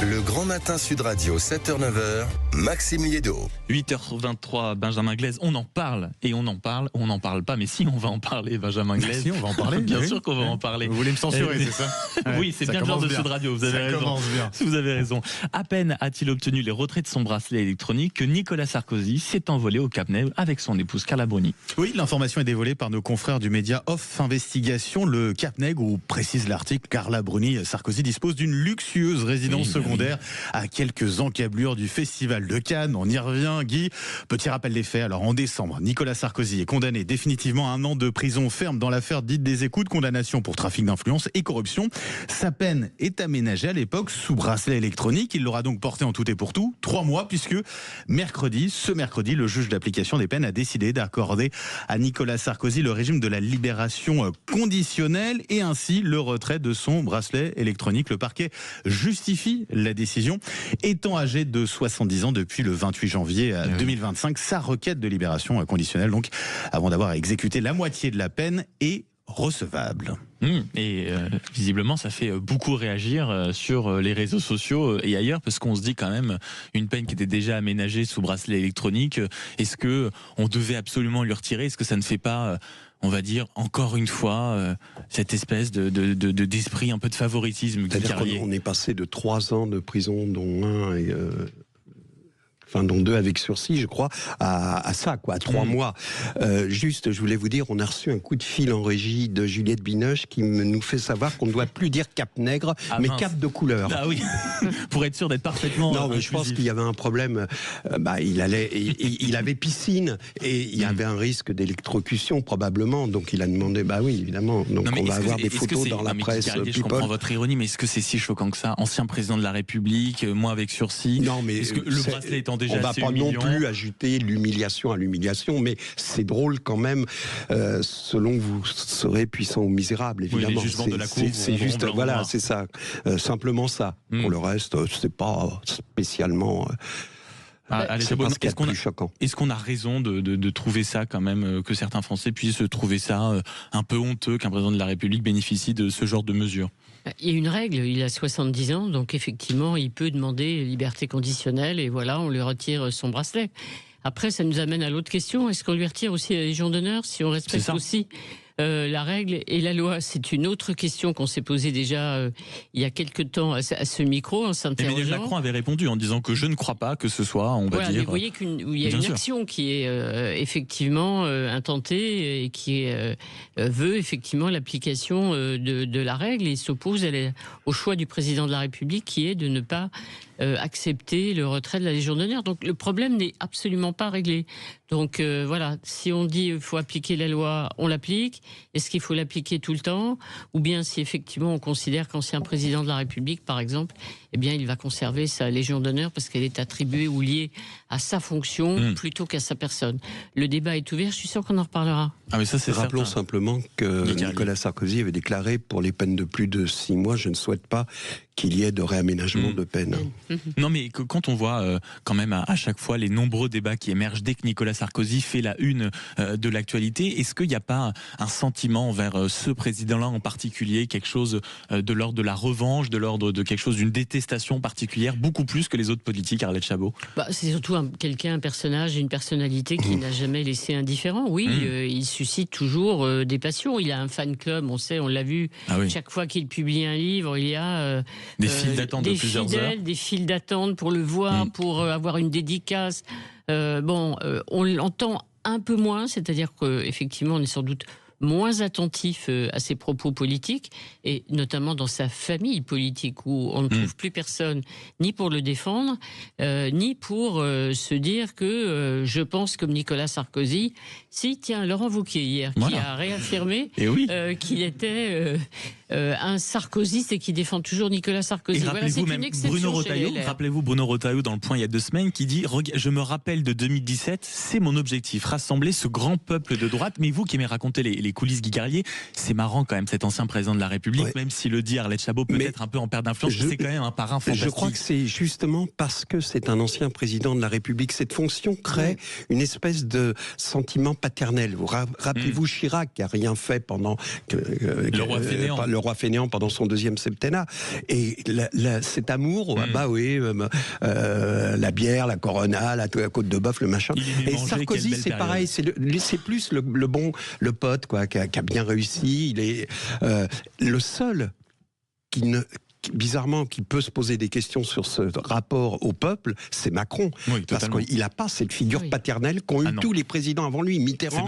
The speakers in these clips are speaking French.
Le Grand Matin Sud Radio, 7h-9h, Maxime Liédo. 8h23, Benjamin Glaise, on en parle et on en parle, on n'en parle pas, mais si on va en parler, Benjamin Glaise. Si, on va en parler. Bien oui. sûr qu'on va en parler. Vous voulez me censurer, c'est ça? Oui, c'est bien le genre de Sud Radio, vous avez raison. Vous avez raison. À peine a-t-il obtenu les retraits de son bracelet électronique que Nicolas Sarkozy s'est envolé au Cap Nègre avec son épouse Carla Bruni. Oui, l'information est dévoilée par nos confrères du média Off Investigation, le Cap Nègre, où précise l'article, Carla Bruni, Sarkozy dispose d'une luxueuse résidence secondaire à quelques encablures du Festival de Cannes. On y revient, Guy. Petit rappel des faits. Alors, en décembre, Nicolas Sarkozy est condamné définitivement à 1 an de prison ferme dans l'affaire dite des écoutes, condamnation pour trafic d'influence et corruption. Sa peine est aménagée à l'époque sous bracelet électronique. Il l'aura donc porté en tout et pour tout 3 mois, puisque ce mercredi, le juge d'application des peines a décidé d'accorder à Nicolas Sarkozy le régime de la libération conditionnelle et ainsi le retrait de son bracelet électronique. Le parquet justifie la décision. Étant âgé de 70 ans depuis le 28 janvier 2025, sa requête de libération conditionnelle, donc avant d'avoir exécuté la moitié de la peine, est recevable. Et visiblement ça fait beaucoup réagir sur les réseaux sociaux et ailleurs, parce qu'on se dit quand même, une peine qui était déjà aménagée sous bracelet électronique, est-ce que on devait absolument lui retirer? Est-ce que ça ne fait pas on va dire encore une fois cette espèce d'esprit un peu de favoritisme? C'est-à-dire qu'on est passé de 3 ans de prison, dont 2 avec sursis, je crois, à ça, quoi, à 3 mois. Juste, je voulais vous dire, on a reçu un coup de fil en régie de Juliette Binoche qui nous fait savoir qu'on ne doit plus dire Cap Nègre, mais mince. Cap de couleur. Ah oui, pour être sûr d'être parfaitement. Non, mais je pense qu'il y avait un problème. Il avait piscine et il y avait un risque d'électrocution probablement. Donc il a demandé, oui, évidemment. Donc on va avoir des photos dans la presse. Je comprends votre ironie, mais est-ce que c'est si choquant que ça? Ancien président de la République, moi avec sursis. Non, mais est-ce que le bracelet étant déjà on va assez pas humiliant, non plus ajouter l'humiliation à l'humiliation, mais c'est drôle quand même, selon vous serez puissant ou misérable, évidemment. Oui, les jugements de la cour, c'est juste, voilà, c'est ça, simplement ça. Pour le reste, c'est pas spécialement. C'est pas ce qu'il y a de plus choquant. Est-ce qu'on a raison de trouver ça quand même, que certains Français puissent trouver ça un peu honteux qu'un président de la République bénéficie de ce genre de mesures? Il y a une règle, il a 70 ans, donc effectivement, il peut demander liberté conditionnelle et voilà, on lui retire son bracelet. Après, ça nous amène à l'autre question, est-ce qu'on lui retire aussi la Légion d'honneur si on respecte aussi la règle et la loi? C'est une autre question qu'on s'est posée déjà il y a quelque temps à ce micro en s'interrogeant. Emmanuel Macron avait répondu en disant que je ne crois pas que ce soit, on va dire. Mais vous voyez qu'il y a une action qui est effectivement intentée et qui veut effectivement l'application de la règle et s'oppose au choix du président de la République qui est de ne pas accepter le retrait de la Légion d'honneur. Donc le problème n'est absolument pas réglé. Donc voilà, si on dit qu'il faut appliquer la loi, on l'applique. Est-ce qu'il faut l'appliquer tout le temps? Ou bien si effectivement on considère qu'ancien président de la République, par exemple, eh bien il va conserver sa Légion d'honneur parce qu'elle est attribuée ou liée à sa fonction plutôt qu'à sa personne. Le débat est ouvert, je suis sûr qu'on en reparlera. Ah mais ça c'est Rappelons simplement que Nicolas Sarkozy avait déclaré pour les peines de plus de 6 mois, je ne souhaite pas qu'il y ait de réaménagement de peine. Non mais quand on voit quand même à chaque fois les nombreux débats qui émergent dès que Nicolas Sarkozy fait la une de l'actualité, est-ce qu'il n'y a pas un sentiment envers ce président-là en particulier, quelque chose de l'ordre de la revanche, de l'ordre de quelque chose d'une détestation particulière, beaucoup plus que les autres politiques, Arlette Chabot? C'est surtout un personnage, une personnalité qui n'a jamais laissé indifférent. Oui, il suscite toujours des passions. Il a un fan club, on sait, on l'a vu. Chaque fois qu'il publie un livre, il y a des files d'attente de plusieurs heures. Des files d'attente pour le voir, pour avoir une dédicace. On l'entend un peu moins, c'est-à-dire qu'effectivement, on est sans doute moins attentif à ses propos politiques, et notamment dans sa famille politique, où on ne trouve plus personne, ni pour le défendre, ni pour se dire que je pense comme Nicolas Sarkozy. Si, tiens, Laurent Wauquiez hier, qui a réaffirmé qu'il était un sarkozyste et qui défend toujours Nicolas Sarkozy. Et rappelez-vous même rappelez-vous Bruno Retailleau dans Le Point il y a 2 semaines qui dit « Je me rappelle de 2017, c'est mon objectif, rassembler ce grand peuple de droite ». Mais vous qui aimez raconter les les coulisses, Guy Carlier. C'est marrant quand même, cet ancien président de la République, Ouais. même si le dit Arlette Chabot peut être un peu en perte d'influence, c'est quand même un parrain fantastique. Je crois que c'est justement parce que c'est un ancien président de la République. Cette fonction crée une espèce de sentiment paternel. Vous rappelez-vous Chirac qui a rien fait pendant le roi fainéant pendant son deuxième septennat. Et cet amour, bah oui, la bière, la Corona, la côte de bœuf, le machin. Et Sarkozy, c'est pareil. C'est plus le pote quoi, qui a bien réussi. Il est le seul bizarrement, qui peut se poser des questions sur ce rapport au peuple, c'est Macron. Oui, parce qu'il n'a pas cette figure paternelle qu'ont eu tous les présidents avant lui, Mitterrand,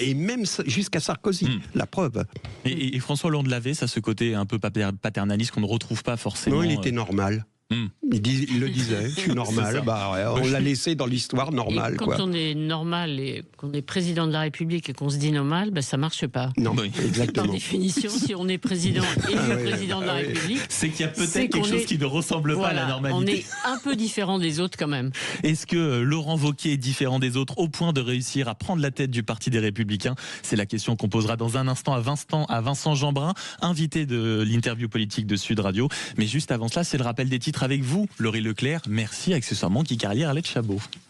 et même jusqu'à Sarkozy. La preuve. Et François Hollande l'avait, ça, ce côté un peu paternaliste qu'on ne retrouve pas forcément. Non, il était normal. Il le disait, je suis normal. On l'a laissé dans l'histoire normale. Quand on est normal et qu'on est président de la République et qu'on se dit normal, ça marche pas. Non, exactement. Par définition, si on est président et président de la République, c'est qu'il y a peut-être quelque chose qui ne ressemble pas à la normalité. On est un peu différent des autres quand même. Est-ce que Laurent Wauquiez est différent des autres au point de réussir à prendre la tête du Parti des Républicains? C'est la question qu'on posera dans un instant à Vincent Jeanbrun, invité de l'interview politique de Sud Radio. Mais juste avant cela, c'est le rappel des titres avec vous, Laurie Leclerc. Merci accessoirement Guy Carlier, Arlette Chabot.